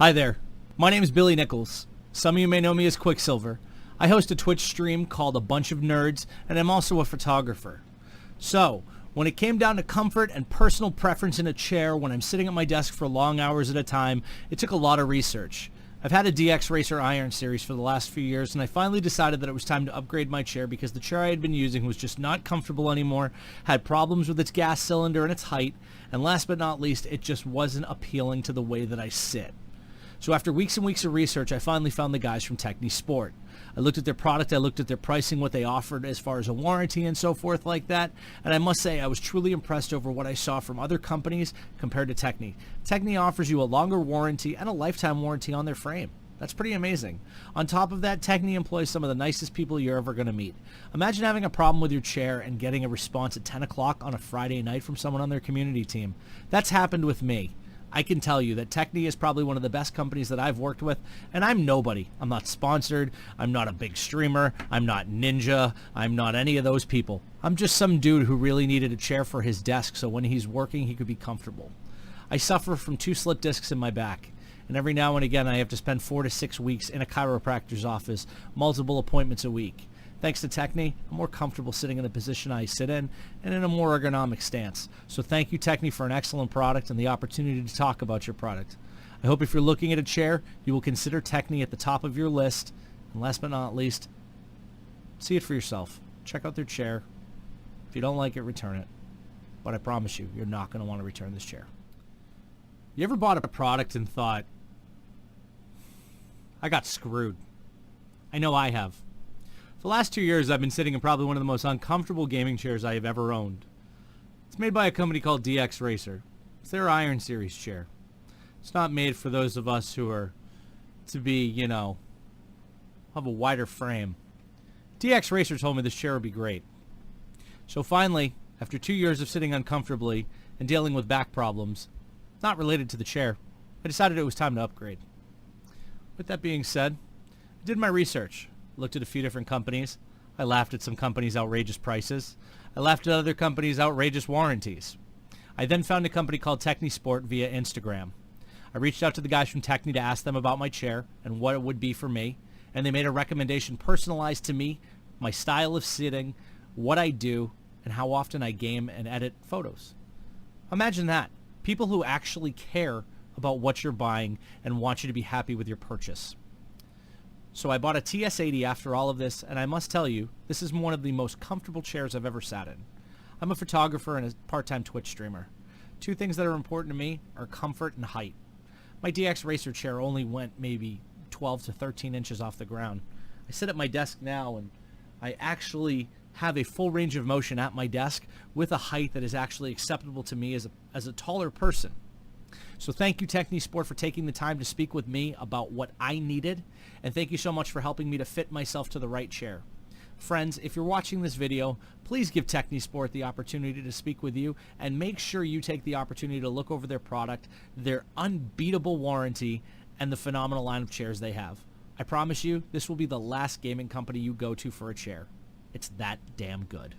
Hi there, my name is Billy Nichols. Some of you may know me as Quicksilver. I host a Twitch stream called A Bunch of Nerds, and I'm also a photographer. So, when it came down to comfort and personal preference in a chair when I'm sitting at my desk for long hours at a time, it took a lot of research. I've had a DX Racer Iron Series for the last few years, and I finally decided that it was time to upgrade my chair because the chair I had been using was just not comfortable anymore, had problems with its gas cylinder and its height, and last but not least, it just wasn't appealing to the way that I sit. So after weeks and weeks of research, I finally found the guys from Techni Sport. I looked at their product, I looked at their pricing, what they offered as far as a warranty and so forth like that, and I must say I was truly impressed over what I saw from other companies compared to Techni. Techni offers you a longer warranty and a lifetime warranty on their frame. That's pretty amazing. On top of that, Techni employs some of the nicest people you're ever going to meet. Imagine having a problem with your chair and getting a response at 10 o'clock on a Friday night from someone on their community team. That's happened with me. I can tell you that Techni is probably one of the best companies that I've worked with, and I'm nobody. I'm not sponsored, I'm not a big streamer, I'm not Ninja, I'm not any of those people. I'm just some dude who really needed a chair for his desk so when he's working he could be comfortable. I suffer from 2 slip discs in my back, and every now and again I have to spend 4 to 6 weeks in a chiropractor's office, multiple appointments a week. Thanks to Techni, I'm more comfortable sitting in the position I sit in and in a more ergonomic stance. So thank you, Techni, for an excellent product and the opportunity to talk about your product. I hope if you're looking at a chair, you will consider Techni at the top of your list. And last but not least, see it for yourself. Check out their chair. If you don't like it, return it. But I promise you, you're not going to want to return this chair. You ever bought a product and thought, I got screwed? I know I have. For the last 2 years, I've been sitting in probably one of the most uncomfortable gaming chairs I have ever owned. It's made by a company called DX Racer. It's their Iron Series chair. It's not made for those of us who are to be, have a wider frame. DX Racer told me this chair would be great. So finally, after 2 years of sitting uncomfortably and dealing with back problems, not related to the chair, I decided it was time to upgrade. With that being said, I did my research. Looked at a few different companies. I laughed at some companies' outrageous prices. I laughed at other companies' outrageous warranties. I then found a company called Techni Sport via Instagram. I reached out to the guys from Techni to ask them about my chair and what it would be for me, and they made a recommendation personalized to me, my style of sitting, what I do, and how often I game and edit photos. Imagine that. People who actually care about what you're buying and want you to be happy with your purchase. So I bought a TS80 after all of this, and I must tell you, this is one of the most comfortable chairs I've ever sat in. I'm a photographer and a part-time Twitch streamer. 2 things that are important to me are comfort and height. My DX Racer chair only went maybe 12 to 13 inches off the ground. I sit at my desk now, and I actually have a full range of motion at my desk with a height that is actually acceptable to me as a taller person. So thank you, Techni Sport, for taking the time to speak with me about what I needed, and thank you so much for helping me to fit myself to the right chair. Friends, if you're watching this video, please give Techni Sport the opportunity to speak with you, and make sure you take the opportunity to look over their product, their unbeatable warranty, and the phenomenal line of chairs they have. I promise you, this will be the last gaming company you go to for a chair. It's that damn good.